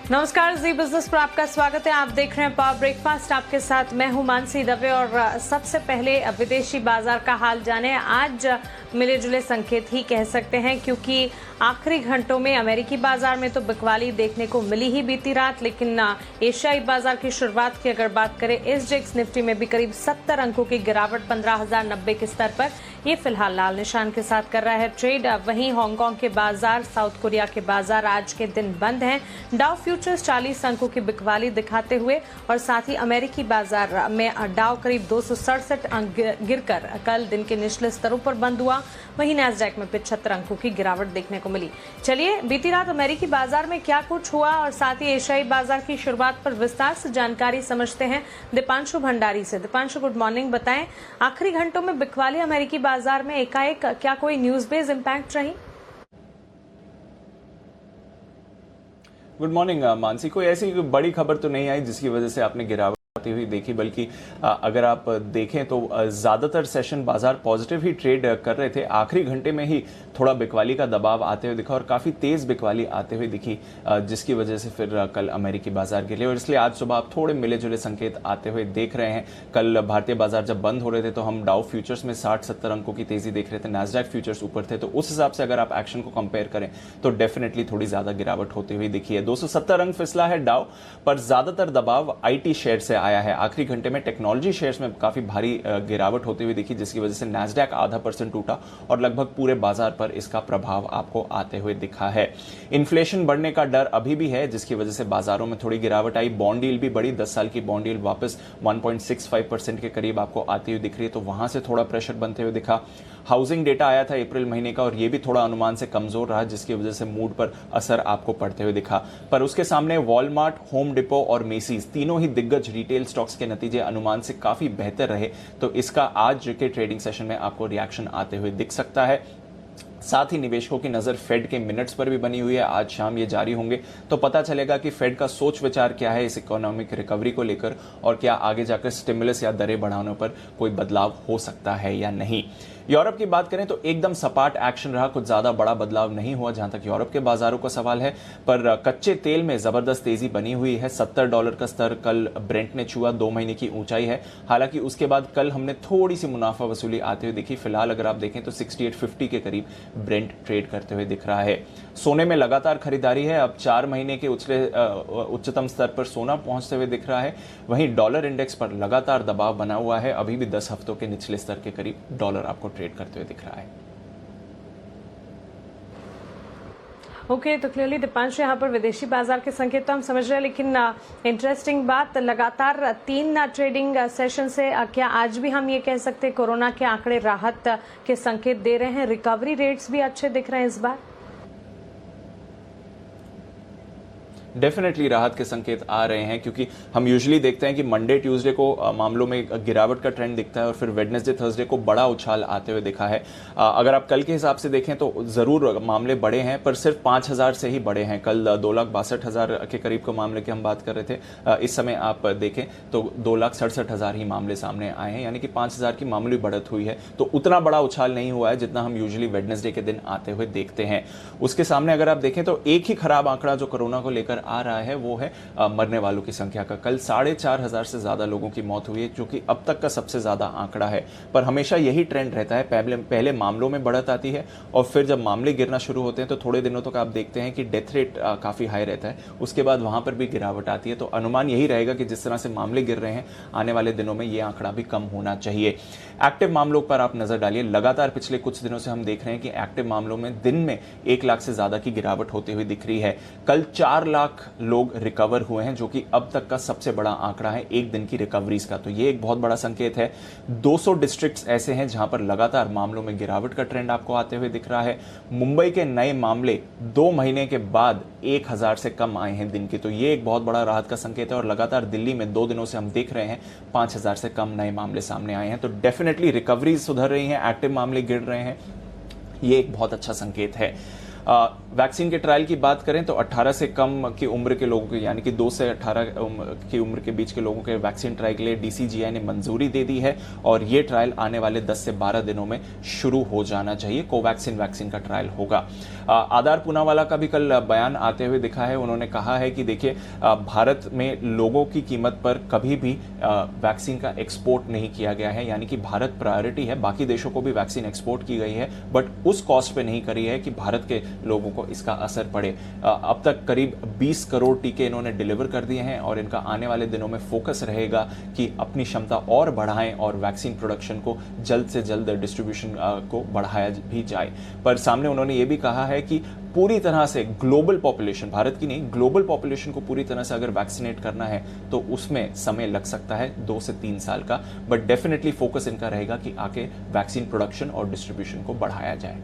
नमस्कार, जी बिजनेस पर आपका स्वागत है। आप देख रहे हैं पावर ब्रेकफास्ट। आपके साथ मैं हूं मानसी दवे और सबसे पहले विदेशी बाजार का हाल जाने। आज मिले जुले संकेत ही कह सकते हैं, क्योंकि आखिरी घंटों में अमेरिकी बाजार में तो बिकवाली देखने को मिली ही बीती रात, लेकिन एशियाई बाजार की शुरुआत की अगर बात करें, एसजीएक्स निफ्टी में भी करीब 70 अंकों की गिरावट 15,090 के स्तर पर ये फिलहाल लाल निशान के साथ कर रहा है ट्रेड। वहीं हांगकांग के बाजार, साउथ कोरिया के बाजार आज के दिन बंद हैं। डाउ फ्यूचर्स 40 अंकों की बिकवाली दिखाते हुए और साथ ही अमेरिकी बाजार में डाउ करीब 267 अंक गिरकर कल दिन के निचले स्तरों पर बंद हुआ। वहीं नैस्डैक में 75 अंकों की गिरावट देखने को मिली। चलिए बीती रात अमेरिकी बाजार में क्या कुछ हुआ और साथ ही एशियाई बाजार की शुरुआत पर विस्तार से जानकारी समझते हैं दीपांशु भंडारी से। Deepanshu, good morning. बताएं, आखिरी घंटों में बिकवाली अमेरिकी बाजार में एकाएक क्या कोई न्यूज बेस्ड इंपैक्ट रही? Good morning Mansi. कोई ऐसी बड़ी खबर तो नहीं आई जिसकी वजह से आपने गिरावट आती हुई देखी, बल्कि अगर आप देखें तो ज्यादातर सेशन बाजार पॉजिटिव ही ट्रेड कर रहे थे। आखिरी घंटे में ही थोड़ा बिकवाली का दबाव आते हुए दिखा और काफी तेज बिकवाली आते हुए दिखी, जिसकी वजह से फिर कल अमेरिकी बाजार गिरे और इसलिए आज सुबह आप थोड़े मिले जुले संकेत आते हुए देख रहे हैं। कल भारतीय बाजार जब बंद हो रहे थे तो हम डाउ फ्यूचर्स में 60-70 अंकों की तेजी देख रहे थे, नैस्डैक फ्यूचर्स ऊपर थे, तो उस हिसाब से अगर आप एक्शन को कंपेयर करें तो डेफिनेटली थोड़ी ज्यादा गिरावट होती हुई दिखी है। 270 अंक फिसला है डाउ, पर ज्यादातर दबाव आईटी शेयर से आया है। आखिरी घंटे में टेक्नोलॉजी शेयर्स में काफी भारी गिरावट होती हुई दिखी, जिसकी वजह से नैस्डैक आधा % टूटा और लगभग पूरे बाजार पर इसका प्रभाव आपको आते हुए दिखा है। इन्फ्लेशन बढ़ने का डर अभी भी है, जिसकी वजह से बाजारों में थोड़ी गिरावट आई। बॉन्ड यील्ड भी बढ़ी, 10 साल की बॉन्ड यील्ड वापस 1.65% के करीब आपको आती हुई दिख रही है, तो वहां से थोड़ा प्रेशर बनते हुए दिखा। हाउसिंग डेटा आया था अप्रैल महीने का और यह भी थोड़ा अनुमान से कमजोर रहा, जिसकी वजह से मूड पर असर आपको पड़ते हुए दिखा। पर उसके सामने वॉलमार्ट, होम डिपो और मेसीज, तीनों ही दिग्गज रिटेल स्टॉक्स के नतीजे अनुमान से काफी बेहतर रहे, तो इसका आज के ट्रेडिंग सेशन में आपको रिएक्शन आते हुए दिख सकता है। साथ ही निवेशकों की नजर फेड के मिनट्स पर भी बनी हुई है। आज शाम ये जारी होंगे तो पता चलेगा कि फेड का सोच विचार क्या है इस इकोनॉमिक रिकवरी को लेकर और क्या आगे जाकर स्टिमुलस या दरें बढ़ाने पर कोई बदलाव हो सकता है या नहीं। यूरोप की बात करें तो एकदम सपाट एक्शन रहा, कुछ ज्यादा बड़ा बदलाव नहीं हुआ जहां तक यूरोप के बाजारों का सवाल है। पर कच्चे तेल में जबरदस्त तेजी बनी हुई है। $70 का स्तर कल ब्रेंट ने छुआ, 2 महीने की ऊंचाई है। हालांकि उसके बाद कल हमने थोड़ी सी मुनाफा वसूली आते हुए दिखी। फिलहाल अगर आप देखें तो 68.50 के करीब ब्रेंट ट्रेड करते हुए दिख रहा है। सोने में लगातार खरीदारी है, अब 4 महीने के उच्चतम स्तर पर सोना पहुंचते हुए दिख रहा है। वहीं डॉलर इंडेक्स पर लगातार दबाव बना हुआ है, अभी भी 10 हफ्तों के निचले स्तर के करीब डॉलर आपको ट्रेड करते हुए दिख रहा है। ओके, तो क्लियरली दीपांशु, यहाँ पर विदेशी बाजार के संकेत तो हम समझ रहे हैं, लेकिन इंटरेस्टिंग बात, लगातार 3 ट्रेडिंग सेशन से क्या आज भी हम ये कह सकते हैं कोरोना के आंकड़े राहत के संकेत दे रहे हैं? रिकवरी रेट्स भी अच्छे दिख रहे हैं इस बार? डेफिनेटली राहत के संकेत आ रहे हैं, क्योंकि हम यूजुअली देखते हैं कि मंडे ट्यूसडे को मामलों में गिरावट का ट्रेंड दिखता है और फिर वेडनेसडे थर्सडे को बड़ा उछाल आते हुए दिखा है। अगर आप कल के हिसाब से देखें तो जरूर मामले बढ़े हैं, पर सिर्फ 5,000 से ही बढ़े हैं। कल 2,62,000 के करीब के मामले की हम बात कर रहे थे, इस समय आप देखें तो 2,67,000 ही मामले सामने आए हैं, यानी कि 5,000 की मामूली बढ़त हुई है। तो उतना बड़ा उछाल नहीं हुआ है जितना हम यूजुअली वेडनेसडे के दिन आते हुए देखते हैं। उसके सामने अगर आप देखें तो एक ही खराब आंकड़ा जो कोरोना को लेकर आ रहा है वो है मरने वालों की संख्या का। कल 4,500 से ज्यादा लोगों की मौत हुई है, जो कि अब तक का सबसे ज्यादा आंकड़ा है। पर हमेशा यही ट्रेंड रहता है, पहले मामलों में बढ़त आती है और फिर जब मामले गिरना शुरू होते हैं तो थोड़े दिनों तक आप देखते हैं कि डेथ रेट काफी हाई रहता है, उसके बाद वहां पर भी गिरावट आती है। तो अनुमान यही रहेगा कि जिस तरह से मामले गिर रहे हैं, आने वाले दिनों में यह आंकड़ा भी कम होना चाहिए। एक्टिव मामलों पर आप नजर डालिए, लगातार पिछले कुछ दिनों से हम देख रहे हैं कि एक्टिव मामलों में दिन में 1 लाख से ज्यादा की गिरावट होती हुई दिख रही है। कल 4 लाख लोग रिकवर हुए हैं, जो कि अब तक का सबसे बड़ा आंकड़ा है एक दिन की रिकवरीज का, तो ये एक बहुत बड़ा संकेत है। 200 डिस्ट्रिक्ट्स ऐसे हैं जहां पर लगातार मामलों में गिरावट का ट्रेंड आपको आते हुए दिख रहा है। मुंबई के नए मामले 2 महीने के बाद 1,000 से कम आए हैं दिन के, तो ये एक बहुत बड़ा राहत का संकेत है। और लगातार दिल्ली में 2 दिनों से हम देख रहे हैं 5,000 से कम नए मामले सामने आए हैं, तो डेफिनेटली रिकवरीज सुधर रही हैं, एक्टिव मामले गिर रहे हैं, ये एक बहुत अच्छा संकेत है। वैक्सीन के ट्रायल की बात करें तो 18 से कम की उम्र के लोगों के, यानी कि 2 से 18 की उम्र के बीच के लोगों के वैक्सीन ट्रायल के लिए DCGI ने मंजूरी दे दी है और ये ट्रायल आने वाले 10 से 12 दिनों में शुरू हो जाना चाहिए। कोवैक्सीन वैक्सीन का ट्रायल होगा। आधार पूनावाला का भी कल बयान आते हुए दिखा है। उन्होंने कहा है कि देखिए, भारत में लोगों की कीमत पर कभी भी वैक्सीन का एक्सपोर्ट नहीं किया गया है, यानी कि भारत प्रायोरिटी है। बाकी देशों को भी वैक्सीन एक्सपोर्ट की गई है, बट उस कॉस्ट पे नहीं करी है कि भारत के लोगों को इसका असर पड़े। अब तक करीब 20 करोड़ टीके इन्होंने डिलीवर कर दिए हैं और इनका आने वाले दिनों में फोकस रहेगा कि अपनी क्षमता और बढ़ाएं और वैक्सीन प्रोडक्शन को जल्द से जल्द डिस्ट्रीब्यूशन को बढ़ाया भी जाए। पर सामने उन्होंने ये भी कहा है कि पूरी तरह से ग्लोबल पॉपुलेशन, भारत की नहीं ग्लोबल पॉपुलेशन को पूरी तरह से अगर वैक्सीनेट करना है तो उसमें समय लग सकता है 2 से 3 साल का, बट डेफिनेटली फोकस इनका रहेगा कि आके वैक्सीन प्रोडक्शन और डिस्ट्रीब्यूशन को बढ़ाया जाए।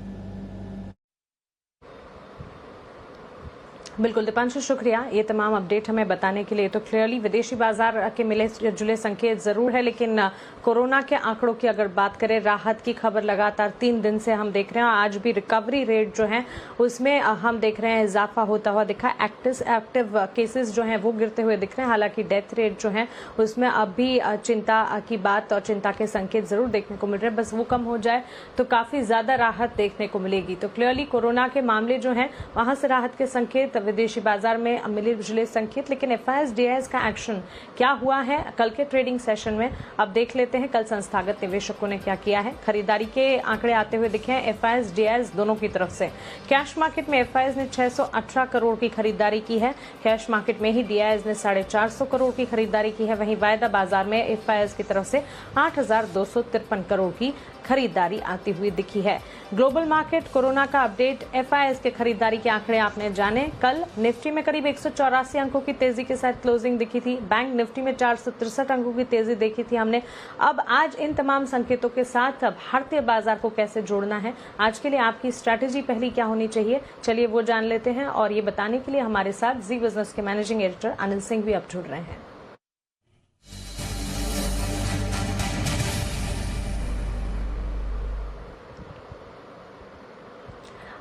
बिल्कुल दीपांशु, शुक्रिया ये तमाम अपडेट हमें बताने के लिए। तो क्लियरली विदेशी बाजार के मिले जुले संकेत जरूर है, लेकिन कोरोना के आंकड़ों की अगर बात करें, राहत की खबर लगातार 3 दिन से हम देख रहे हैं। आज भी रिकवरी रेट जो है उसमें हम देख रहे हैं इजाफा होता हुआ दिखा। एक्टिव केसेस जो हैं वो गिरते हुए दिख रहे हैं। हालांकि डेथ रेट जो है उसमें अब भी चिंता की बात और चिंता के संकेत जरूर देखने को मिल रहे हैं। बस वो कम हो जाए तो काफी ज्यादा राहत देखने को मिलेगी। तो क्लियरली कोरोना के मामले जो हैं वहां से राहत के संकेत, विदेशी बाजार में मिले जुले संकेत, लेकिन FIS-DIS का एक्शन क्या हुआ है कल के ट्रेडिंग सेशन में, अब देख लेते हैं कल संस्थागत निवेशकों ने क्या किया है। खरीदारी के आंकड़े आते हुए दिखे हैं FIS-DIS दोनों की तरफ से। कैश मार्केट में FIS ने 618 करोड़ की खरीदारी की है। कैश मार्केट में ही DIS ने 450 करोड़ की खरीदारी की है। वहीं वायदा बाजार में FIS की तरफ से 8,253 करोड़ की खरीदारी आती हुई दिखी है। ग्लोबल मार्केट कोरोना का अपडेट, FIS के खरीदारी के आंकड़े आपने जाने। कल निफ्टी में करीब 184 अंकों की तेजी के साथ क्लोजिंग दिखी थी। बैंक निफ्टी में 463 अंकों की तेजी देखी थी हमने। अब आज इन तमाम संकेतों के साथ भारतीय बाजार को कैसे जोड़ना है, आज के लिए आपकी स्ट्रैटेजी पहली क्या होनी चाहिए, चलिए वो जान लेते हैं। और ये बताने के लिए हमारे साथ जी बिजनेस के मैनेजिंग एडिटर अनिल सिंह भी अब जुड़ रहे हैं।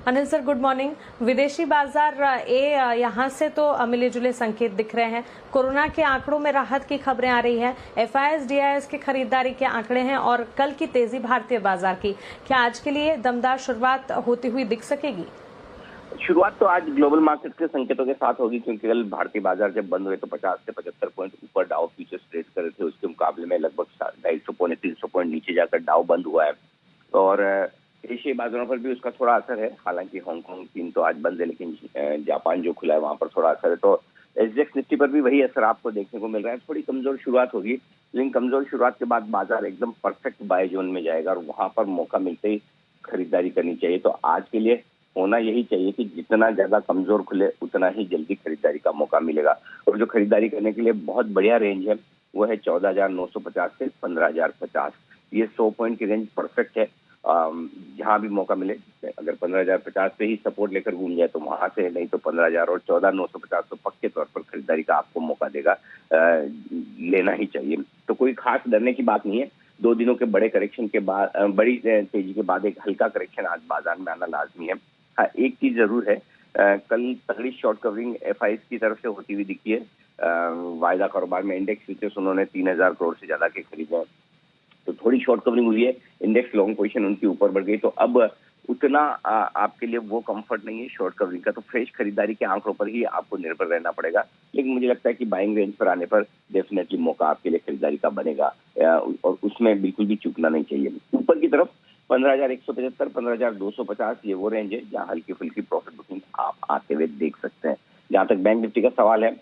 Anil sir, good morning. विदेशी बाजार यहाँ से तो मिले जुले संकेत दिख रहे हैं। कोरोना के आंकड़ों में राहत की खबरें आ रही है। FIS-DIS के खरीदारी के आंकड़े हैं और कल की तेजी भारतीय बाजार की, क्या आज के लिए दमदार शुरुआत होती हुई दिख सकेगी? शुरुआत तो आज ग्लोबल मार्केट के संकेतों के साथ होगी, क्योंकि कल भारतीय बाजार जब बंद हुए तो 50 से 75 पॉइंट ऊपर डाउ फ्यूचर्स ट्रेड कर रहे थे। उसके मुकाबले में लगभग 250 पॉइंट 300 पॉइंट नीचे जाकर डाउ बंद हुआ है। और एशियाई बाजारों पर भी उसका थोड़ा असर है। हालांकि हांगकांग, चीन तो आज बंद है, लेकिन जापान जो खुला है वहां पर थोड़ा असर है। तो SGX निफ्टी पर भी वही असर आपको देखने को मिल रहा है। थोड़ी कमजोर शुरुआत होगी, लेकिन कमजोर शुरुआत के बाद बाजार एकदम परफेक्ट बाय जोन में जाएगा और वहां पर मौका मिलते ही खरीदारी करनी चाहिए। तो आज के लिए होना यही चाहिए कि जितना ज्यादा कमजोर खुले उतना ही जल्दी खरीदारी का मौका मिलेगा। और जो खरीदारी करने के लिए बहुत बढ़िया रेंज है वो है 14,950 से 15,050। ये 100 पॉइंट की रेंज परफेक्ट है। जहां भी मौका मिले, अगर 15,050 पे ही सपोर्ट लेकर घूम जाए तो वहां से, नहीं तो 15,000 और 14,950 तो पक्के तौर पर खरीदारी का आपको मौका देगा, लेना ही चाहिए। तो कोई खास डरने की बात नहीं है। 2 दिनों के बड़े करेक्शन के बाद, बड़ी तेजी के बाद एक हल्का करेक्शन आज बाजार में आना लाजमी है। हाँ, एक चीज जरूर है, कल तगड़ी शॉर्ट कवरिंग FIS की तरफ से होती हुई दिखी है। वायदा कारोबार में इंडेक्स फ्यूचर्स उन्होंने 3,000 करोड़ से ज्यादा के खरीदे हैं, तो थोड़ी शॉर्ट कवरिंग हुई है। इंडेक्स लॉन्ग पोजीशन उनकी ऊपर बढ़ गई, तो अब उतना आपके लिए वो कंफर्ट नहीं है शॉर्ट कवरिंग का। तो फ्रेश खरीदारी के आंकड़ों पर ही आपको निर्भर रहना पड़ेगा। लेकिन मुझे लगता है कि बाइंग रेंज पर आने पर डेफिनेटली मौका आपके लिए खरीदारी का बनेगा और उसमें बिल्कुल भी चूकना नहीं चाहिए। ऊपर की तरफ 15,175, 15,250 ये वो रेंज है जहाँ हल्की फुल्की प्रॉफिट बुकिंग आप आते हुए देख सकते हैं। जहाँ तक बैंक निफ्टी का सवाल है,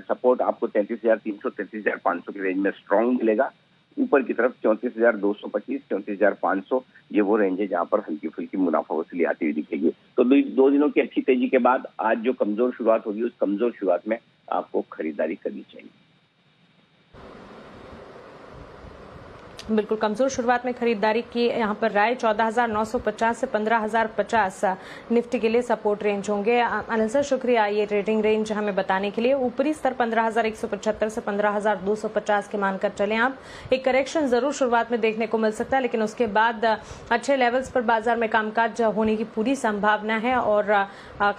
सपोर्ट आपको 33,300, 33,500 की रेंज में स्ट्रॉन्ग मिलेगा। ऊपर की तरफ 34,225, 34,500 ये वो रेंज है जहां पर हल्की फुल्की मुनाफा वसूली आती हुई दिखेगी। तो 2 दिनों की अच्छी तेजी के बाद आज जो कमजोर शुरुआत होगी, उस कमजोर शुरुआत में आपको खरीदारी करनी चाहिए। बिल्कुल कमजोर शुरुआत में खरीदारी की यहाँ पर राय 14,950 से 15,050 निफ्टी के लिए सपोर्ट रेंज होंगे। अनिल सर शुक्रिया ये ट्रेडिंग रेंज हमें बताने के लिए। ऊपरी स्तर 15,175 से 15,250 के मानकर चले आप। एक करेक्शन जरूर शुरुआत में देखने को मिल सकता है, लेकिन उसके बाद अच्छे लेवल्स पर बाजार में कामकाज होने की पूरी संभावना है और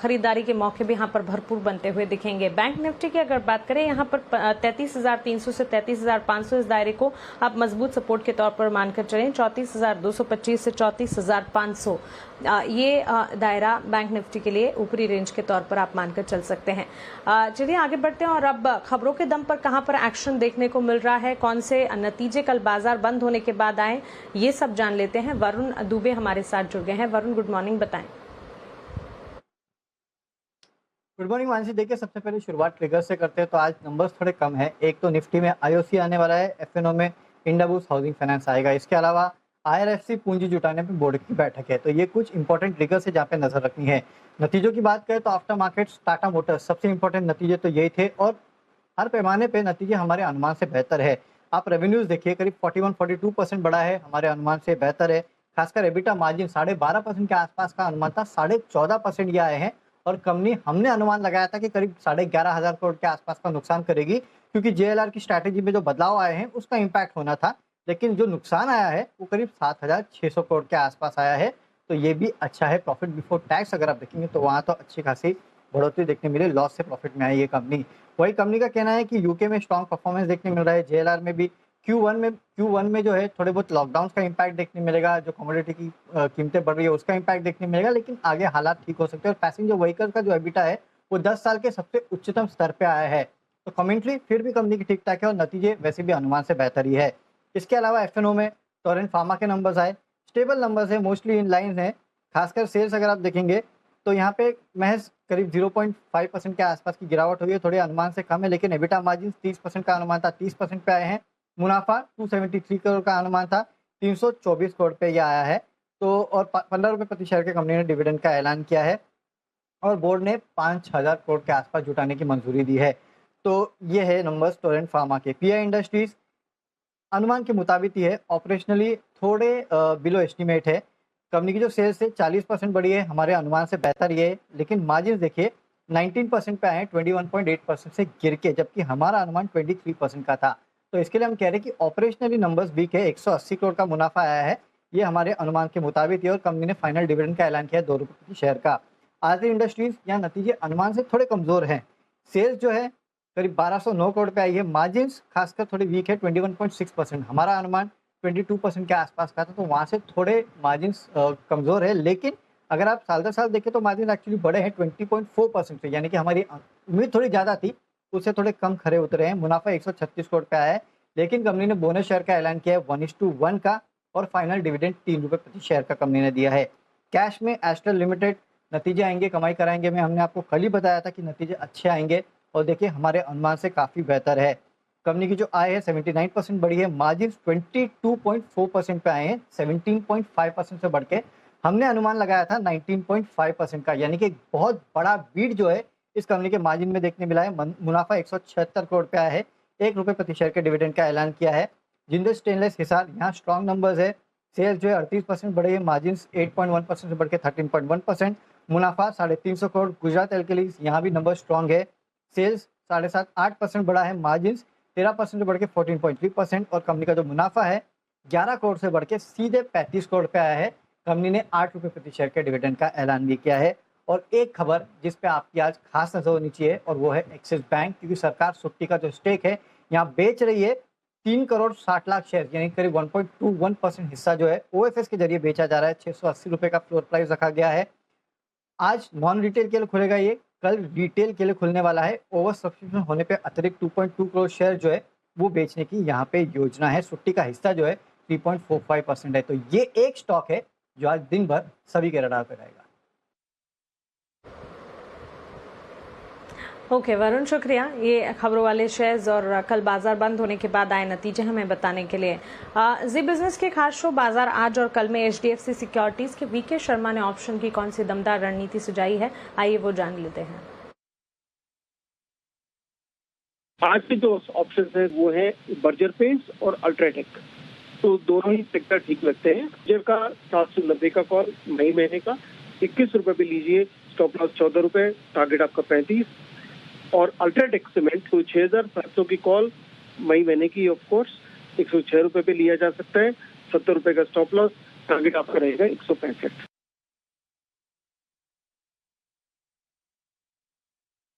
खरीदारी के मौके भी यहाँ पर भरपूर बनते हुए दिखेंगे। बैंक निफ्टी की अगर बात करें, यहाँ पर 33,300 से 33,500 इस दायरे को आप मजबूत सपोर्ट के तौर पर मानकर चलें। 34,225 से 34,500 ये दायरा बैंक निफ्टी के लिए ऊपरी रेंज के तौर पर आप मानकर चल सकते हैं। चलिए आगे बढ़ते हैं और अब खबरों के दम पर कहां पर एक्शन देखने को मिल रहा है, कौन से नतीजे कल बाजार बंद होने के बाद आए, ये सब जान लेते हैं। वरुण दुबे हमारे साथ जुड़ गए हैं। वरुण गुड मॉर्निंग, बताएं। Good morning Mansi. देखिए सबसे पहले शुरुआत ट्रिगर से करते हैं तो आज नंबर्स थोड़े कम है। एक तो निफ्टी में आईओसी आने वाला है, एफएनओ में इंडाबुस हाउसिंग फाइनेंस आएगा। इसके अलावा आईआरएफसी पूंजी जुटाने पर बोर्ड की बैठक है। तो ये कुछ इंपॉर्टेंट ट्रिगर्स है जहाँ पे नजर रखनी है। नतीजों की बात करें तो आफ्टर मार्केट्स टाटा मोटर्स सबसे इंपॉर्टेंट नतीजे तो यही थे और हर पैमाने पे नतीजे हमारे अनुमान से बेहतर है। आप रेवेन्यूज देखिए करीब 41-42% बढ़ा है, हमारे अनुमान से बेहतर है। खासकर एबिटा मार्जिन 12.5% के आसपास का अनुमान था, 14.5% ये आए हैं। और कंपनी हमने अनुमान लगाया था कि करीब 11,500 करोड़ के आसपास का नुकसान करेगी, क्योंकि जेएलआर की स्ट्रैटेजी में जो बदलाव आए हैं उसका इम्पैक्ट होना था। लेकिन जो नुकसान आया है वो करीब 7,600 करोड़ के आसपास आया है। तो ये भी अच्छा है। प्रॉफिट बिफोर टैक्स अगर आप देखेंगे तो वहाँ तो अच्छी खासी बढ़ोतरी देखने मिली, लॉस से प्रॉफिट में आई ये कंपनी। वही कंपनी का कहना है कि यूके में स्ट्रॉन्ग परफॉर्मेंस देखने मिल रहा है। जेएलआर में भी Q1 में जो है थोड़े बहुत लॉकडाउन का इम्पैक्ट देखने मिलेगा, जो कमोडिटी की कीमतें बढ़ रही है उसका इम्पैक्ट देखने मिलेगा, लेकिन आगे हालात ठीक हो सकते हैं। और पैसेंजर व्हीकल का जो एबिटा है वो 10 साल के सबसे उच्चतम स्तर पे आया है। तो कमेंट्री फिर भी कंपनी की ठीक ठाक है और नतीजे वैसे भी अनुमान से बेहतर ही है। इसके अलावा एफएनओ में टोरेंट फार्मा के नंबर्स आए, स्टेबल नंबर्स है, मोस्टली इन लाइन है। खासकर सेल्स अगर आप देखेंगे तो यहाँ पे महज करीब 0.5% के आसपास की गिरावट हुई है, थोड़े अनुमान से कम है। लेकिन एबिटा मार्जिन 30% का अनुमान था, 30% पे आए हैं। मुनाफा 273 करोड़ का अनुमान था, 324 करोड़ पे यह आया है। तो और 15 रुपये प्रति शेयर के कंपनी ने डिविडेंड का ऐलान किया है और बोर्ड ने 5,000 करोड़ के आसपास जुटाने की मंजूरी दी है। तो ये है नंबर्स टोरेंट फार्मा के। पीआई इंडस्ट्रीज अनुमान के मुताबिक ही है, ऑपरेशनली थोड़े बिलो एस्टिमेट है। कंपनी की जो सेल्स है 40% बढ़ी है, हमारे अनुमान से बेहतर ये है। लेकिन मार्जिन देखिए 19% पे आए, 21.8% से गिर के, जबकि हमारा अनुमान 23% का था। तो इसके लिए हम कह रहे हैं कि ऑपरेशनली नंबर्स वीक है। 180 करोड़ का मुनाफा आया है, ये हमारे अनुमान के मुताबिक है। और कंपनी ने फाइनल डिविडेंड का ऐलान किया 2 रुपये प्रति शेयर का। आरती इंडस्ट्रीज यहाँ नतीजे अनुमान से थोड़े कमजोर हैं। सेल्स जो है करीब 1209 करोड़ पे आई है, मार्जिन खासकर थोड़ी वीक है, 21.6%। हमारा अनुमान 22% के आसपास का था, तो वहाँ से थोड़े मार्जिन कमजोर है। लेकिन अगर आप साल दर साल देखें तो मार्जिन एक्चुअली बढ़े हैं 20.4% से, यानी कि हमारी उम्मीद थोड़ी ज़्यादा थी, उससे थोड़े कम खरे उतरे हैं। मुनाफा 136 करोड़ पे आया है। लेकिन कंपनी ने बोनस शेयर का ऐलान किया है 1:1 का और फाइनल डिविडेंड 3 रुपये प्रति शेयर का कंपनी ने दिया है। कैश में एस्ट्रल लिमिटेड नतीजे आएंगे, कमाई कराएंगे। मैं हमने आपको कल ही बताया था कि नतीजे अच्छे आएंगे और देखिए हमारे अनुमान से काफ़ी बेहतर है। कंपनी की जो आय है 79% बढ़ी है, मार्जिन 22.4% पे आए हैं, 17.5% से बढ़ के हमने अनुमान लगाया था 19.5% का, यानी कि एक बहुत बड़ा बीट जो है इस कंपनी के मार्जिन में देखने मिला है। मुनाफा 176 करोड़ पे आया है, 1 रुपये प्रति शेयर के डिविडेंड का ऐलान किया है। जिंदल स्टेनलेस हिसार यहाँ स्ट्रॉन्ग नंबर्स है। सेल्स जो है 38% बढ़े है, मार्जिन 8.1% से बढ़ के 13.1%। मुनाफा 350 करोड़। गुजरात एल्कलीज यहाँ भी नंबर स्ट्रॉन्ग है। सेल्स 7.5-8% बढ़ा है, मार्जिन 13% से बढ़ के 14.3%। और कंपनी का जो मुनाफा है 11 करोड़ से बढ़ के सीधे 35 करोड़ पे आया है। कंपनी ने 8 रुपये प्रति शेयर के डिविडेंड का ऐलान भी किया है। और एक खबर जिस पे आपकी आज खास नजर होनी चाहिए और वो है एक्सिस बैंक, क्योंकि सरकार सुट्टी का जो स्टेक है यहाँ बेच रही है। 3 करोड़ 60 लाख शेयर यानी करीब 1.21% हिस्सा जो है ओएफएस के जरिए बेचा जा रहा है। 680 रुपये का फ्लोर प्राइस रखा गया है। आज नॉन रिटेल के लिए खुलेगा ये, कल रिटेल के लिए खुलने वाला है। ओवर सब्सक्रिप्शन होने पे अतिरिक्त 2.2 करोड़ शेयर जो है वो बेचने की यहाँ पे योजना है। सुट्टी का हिस्सा जो है 3.45% है। तो ये एक स्टॉक है जो आज दिन भर सभी के रडार पे रहेगा। ओके वरुण, शुक्रिया ये खबरों वाले शेयर्स और कल बाजार बंद होने के बाद आए नतीजे हमें बताने के लिए। जी बिजनेस के खास शो बाजार आज और कल में एचडीएफसी सिक्योरिटीज के वीके शर्मा ने ऑप्शन की कौन सी दमदार रणनीति सुझाई है, आइए वो जान लेते हैं। आज के जो ऑप्शन है वो है बर्जर पेंट्स और अल्ट्राटेक। तो दोनों ही सेक्टर ठीक लगते हैं। जेर का 790 का कॉल मई महीने का 21 रुपए पे लीजिए, स्टॉप लॉस 14 रुपए, टारगेट आपका 35। और अल्ट्राटेक सीमेंट तो 6700 की कॉल मई महीने की ऑफ कोर्स 106 रुपए पे लिया जा सकता है, 70 रुपए का स्टॉप लॉस, टारगेट आपका रहेगा 165।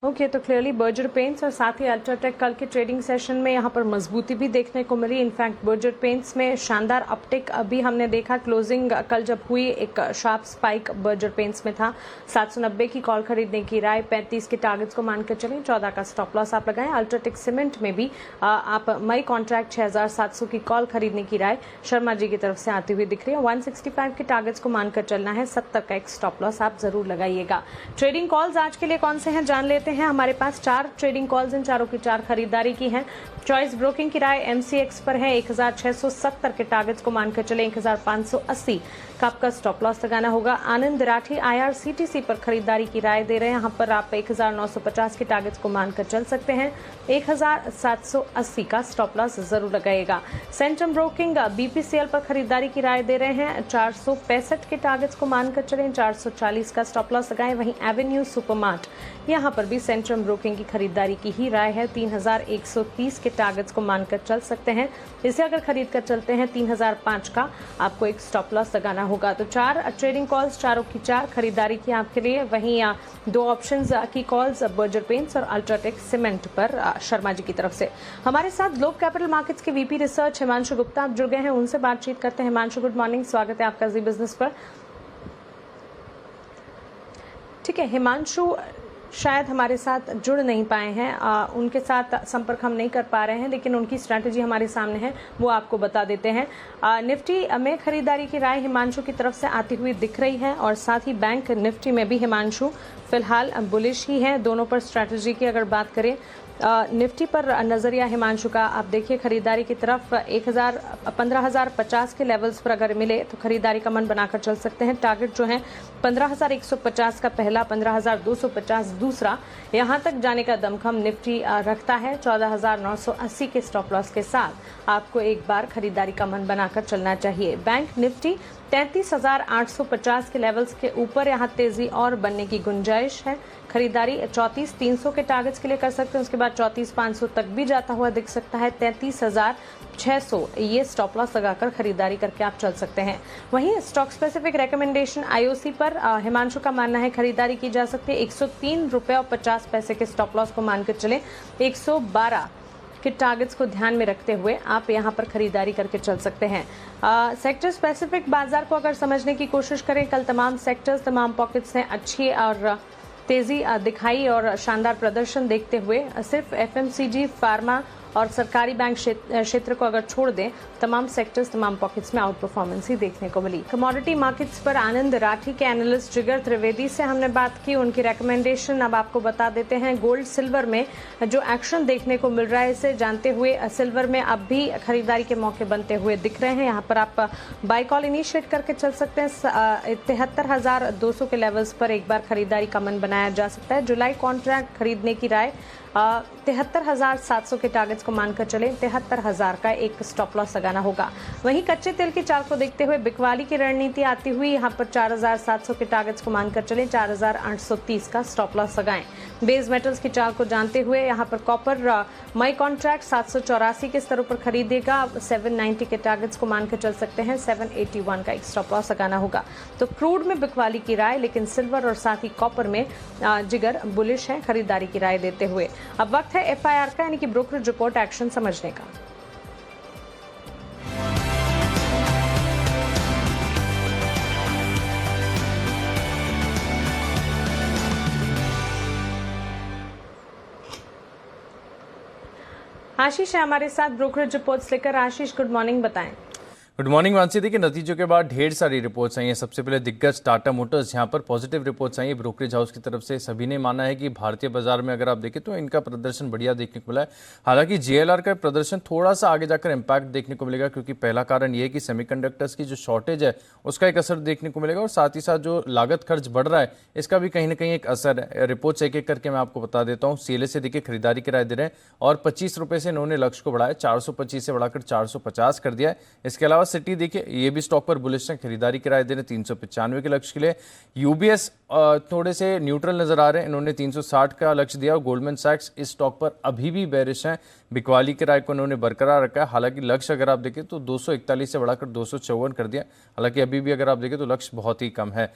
ओके, तो क्लियरली बर्जर पेंट्स और साथ ही अल्ट्राटेक कल के ट्रेडिंग सेशन में यहाँ पर मजबूती भी देखने को मिली। इनफैक्ट बर्जर पेंट्स में शानदार अपटिक अभी हमने देखा। क्लोजिंग कल जब हुई एक शार्प स्पाइक बर्जर पेंट्स में था। 790 की कॉल खरीदने की राय, 35 के टारगेट्स को मानकर चलें, 14 का स्टॉप लॉस आप लगाएं। अल्ट्राटेक सीमेंट में भी आप मई कॉन्ट्रैक्ट 6700 की कॉल खरीदने की राय शर्मा जी की तरफ से आती हुई दिख रही है। 165 के टारगेट्स को मानकर चलना है, 70 का एक स्टॉप लॉस आप जरूर लगाइएगा। ट्रेडिंग कॉल्स आज के लिए कौन से हैं जान लेते हैं। हमारे पास 4 ट्रेडिंग कॉल्स इन चारों की 4 खरीदारी की हैं। चॉइस ब्रोकिंग की राय एमसीएक्स पर है, 1670 के टारगेट्स को मानकर चले, 1580 का आपका स्टॉप लॉस लगाना होगा। आनंद राठी आईआरसीटीसी पर खरीदारी की राय दे रहे हैं, यहाँ पर आप 1950 के टारगेट्स को मानकर चल सकते हैं, 1780 का स्टॉप लॉस जरूर लगाएगा। सेंट्रम ब्रोकिंग बीपीसीएल पर खरीदारी की राय दे रहे हैं, 465 के टारगेट्स को मानकर चलें, 440 का स्टॉप लॉस लगाएं। वहीं एवेन्यू सुपरमार्ट यहाँ पर भी सेंट्रम ब्रोकिंग की खरीदारी की ही राय है, 3130 के टारगेट्स को मानकर चल सकते हैं। इसे अगर खरीद कर चलते हैं 3005 का आपको एक स्टॉप लॉस लगाना होगा। तो 4 ट्रेडिंग कॉल्स, चारों की 4 खरीदारी की आपके लिए। वहीं 2 ऑप्शंस की कॉल्स बर्जर पेंट्स और अल्ट्राटेक सीमेंट पर शर्मा जी की तरफ से। हमारे साथ ग्लोब कैपिटल मार्केट्स के वीपी रिसर्च हिमांशु गुप्ता आप जुड़ गए हैं, उनसे बातचीत करते हैं। हिमांशु, गुड मॉर्निंग, स्वागत है आपका जी बिजनेस पर। ठीक है हिमांशु, शायद हमारे साथ जुड़ नहीं पाए हैं, उनके साथ संपर्क हम नहीं कर पा रहे हैं, लेकिन उनकी स्ट्रैटेजी हमारे सामने है, वो आपको बता देते हैं। निफ्टी में खरीदारी की राय हिमांशु की तरफ से आती हुई दिख रही है और साथ ही बैंक निफ्टी में भी हिमांशु फिलहाल बुलिश ही है। दोनों पर स्ट्रैटेजी की अगर बात करें, निफ्टी पर नजरिया हिमांशु का आप देखिए खरीदारी की तरफ 15,050 के लेवल्स पर अगर मिले तो खरीदारी का मन बनाकर चल सकते हैं। टारगेट जो है 15,150 का पहला, 15,250 दूसरा, यहां तक जाने का दमखम निफ्टी रखता है। 14,980 के स्टॉप लॉस के साथ आपको एक बार खरीदारी का मन बनाकर चलना चाहिए। बैंक निफ्टी 33,850 के लेवल्स के ऊपर यहां तेजी और बनने की गुंजाइश है। खरीदारी 34,300 के टारगेट्स के लिए कर सकते हैं, उसके बाद 34,500 तक भी जाता हुआ दिख सकता है। 33,600 ये स्टॉप लॉस लगाकर खरीदारी करके आप चल सकते हैं। वहीं स्टॉक स्पेसिफिक रिकमेंडेशन आईओसी पर हिमांशु का मानना है खरीदारी की जा सकती है। 103 रुपए और 50 पैसे के स्टॉप लॉस को मानकर चले, 112 के टारगेट्स को ध्यान में रखते हुए आप यहां पर खरीदारी करके चल सकते हैं। सेक्टर स्पेसिफिक बाजार को अगर समझने की कोशिश करें, कल तमाम सेक्टर्स, तमाम पॉकेट्स ने अच्छी और तेजी दिखाई और शानदार प्रदर्शन देखते हुए सिर्फ एफएमसीजी, फार्मा और सरकारी बैंक क्षेत्र को अगर छोड़ दें, तमाम सेक्टर्स, तमाम पॉकेट्स में आउट परफॉर्मेंस ही देखने को मिली। कमोडिटी मार्केट्स पर आनंद राठी के एनालिस्ट जिगर त्रिवेदी से हमने बात की, उनकी रिकमेंडेशन अब आपको बता देते हैं। गोल्ड सिल्वर में जो एक्शन देखने को मिल रहा है, इसे जानते हुए सिल्वर में अब भी खरीदारी के मौके बनते हुए दिख रहे हैं। यहाँ पर आप बाय कॉल इनिशिएट करके चल सकते हैं। 73,200 के लेवल्स पर एक बार खरीदारी का मन बनाया जा सकता है। जुलाई कॉन्ट्रैक्ट खरीदने की राय 73,700 के टारगेट्स को मानकर चले, 73,000 का एक स्टॉप लॉस लगाना होगा। वहीं कच्चे तेल की चाल को देखते हुए बिकवाली की रणनीति आती हुई यहाँ पर 4,700 के टारगेट्स को मानकर चले, 4,830 का स्टॉप लॉस लगाएं। बेस मेटल्स की चाल को जानते हुए यहाँ पर कॉपर मई कॉन्ट्रैक्ट 784 के स्तरों पर खरीदेगा, 790 के टारगेट्स को मानकर चल सकते हैं, 781 का एक स्टॉप लॉस लगाना होगा। तो क्रूड में बिकवाली की राय, लेकिन सिल्वर और साथ ही कॉपर में जिगर बुलिश है खरीदारी की राय देते हुए। अब वक्त है एफआईआर का, यानी कि ब्रोकरेज रिपोर्ट एक्शन समझने का। आशीष है हमारे साथ ब्रोकरेज रिपोर्ट्स लेकर। आशीष, गुड मॉर्निंग, बताएं। Good morning Mansi. देखिए नतीजों के बाद ढेर सारी रिपोर्ट्स आई हैं। सबसे पहले दिग्गज टाटा मोटर्स, यहाँ पर पॉजिटिव रिपोर्ट्स आई है ब्रोकरेज हाउस की तरफ से। सभी ने माना है कि भारतीय बाजार में अगर आप देखें तो इनका प्रदर्शन बढ़िया देखने को मिला है। हालांकि जेएलआर का प्रदर्शन थोड़ा सा आगे जाकर इम्पैक्ट देखने को मिलेगा, क्योंकि पहला कारण ये है कि सेमीकंडक्टर्स की जो शॉर्टेज है उसका एक असर देखने को मिलेगा, और साथ ही साथ जो लागत खर्च बढ़ रहा है इसका भी कहीं ना कहीं एक असर है। रिपोर्ट्स एक एक करके मैं आपको बता देता हूँ। सीएलए से देखिए खरीदारी की राय दे रहे हैं और 25 रुपये से इन्होंने लक्ष्य को बढ़ाया, 425 से बढ़ाकर 450 कर दिया है। इसके अलावा सिटी देखिए ये भी स्टॉक पर बुलिश है, खरीदारी की राय दे रहे 395 के लक्ष्य के लिए। यूबीएस थोड़े से न्यूट्रल नजर आ रहे हैं, इन्होंने 360 का लक्ष्य दिया। और गोल्डमैन सैक्स इस स्टॉक पर अभी भी बेरिश हैं, बिकवाली की राय को इन्होंने बरकरार रखा है। हालांकि लक्ष्य अगर आप देखें तो 241 से बढ़ाकर 254 कर दिया। हालांकि अभी भी अगर आप देखें तो लक्ष्य बहुत ही कम है।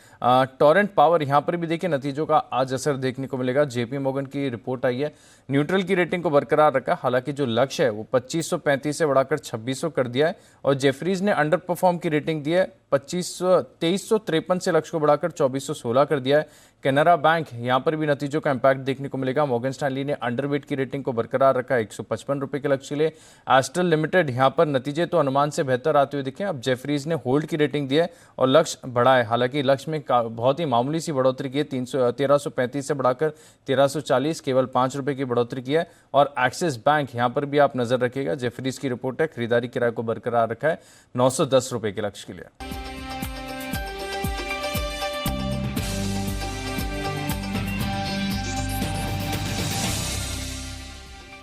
टोरेंट पावर यहाँ पर भी देखिए नतीजों का आज असर देखने को मिलेगा। जेपी मॉर्गन की रिपोर्ट आई है, न्यूट्रल की रेटिंग को बरकरार रखा। हालांकि जो लक्ष्य है वो 2535 से बढ़ाकर 2600 कर दिया है। और जेफरीज ने अंडर परफॉर्म की रेटिंग दी है, 2353 से लक्ष्य को बढ़ाकर 2416 कर दिया है। कैनरा बैंक यहाँ पर भी नतीजों का इंपैक्ट देखने को मिलेगा। मॉर्गन स्टैनली ने अंडरवेट की रेटिंग को बरकरार रखा 155 रुपए के लक्ष्य के लिए। एस्ट्रल लिमिटेड यहाँ पर नतीजे तो अनुमान से बेहतर आते हुए दिखे। अब जेफरीज ने होल्ड की रेटिंग दी है और लक्ष्य बढ़ा है। हालांकि लक्ष्य में बहुत ही मामूली सी बढ़ोतरी की है, 1335 से बढ़ाकर 1340, केवल 5 रुपए की बढ़ोतरी की है। और एक्सिस बैंक यहाँ पर भी आप नजर रखिएगा, जेफरीज की रिपोर्ट है, खरीदारी किराए को बरकरार रखा है 910 रुपए के लक्ष्य के लिए।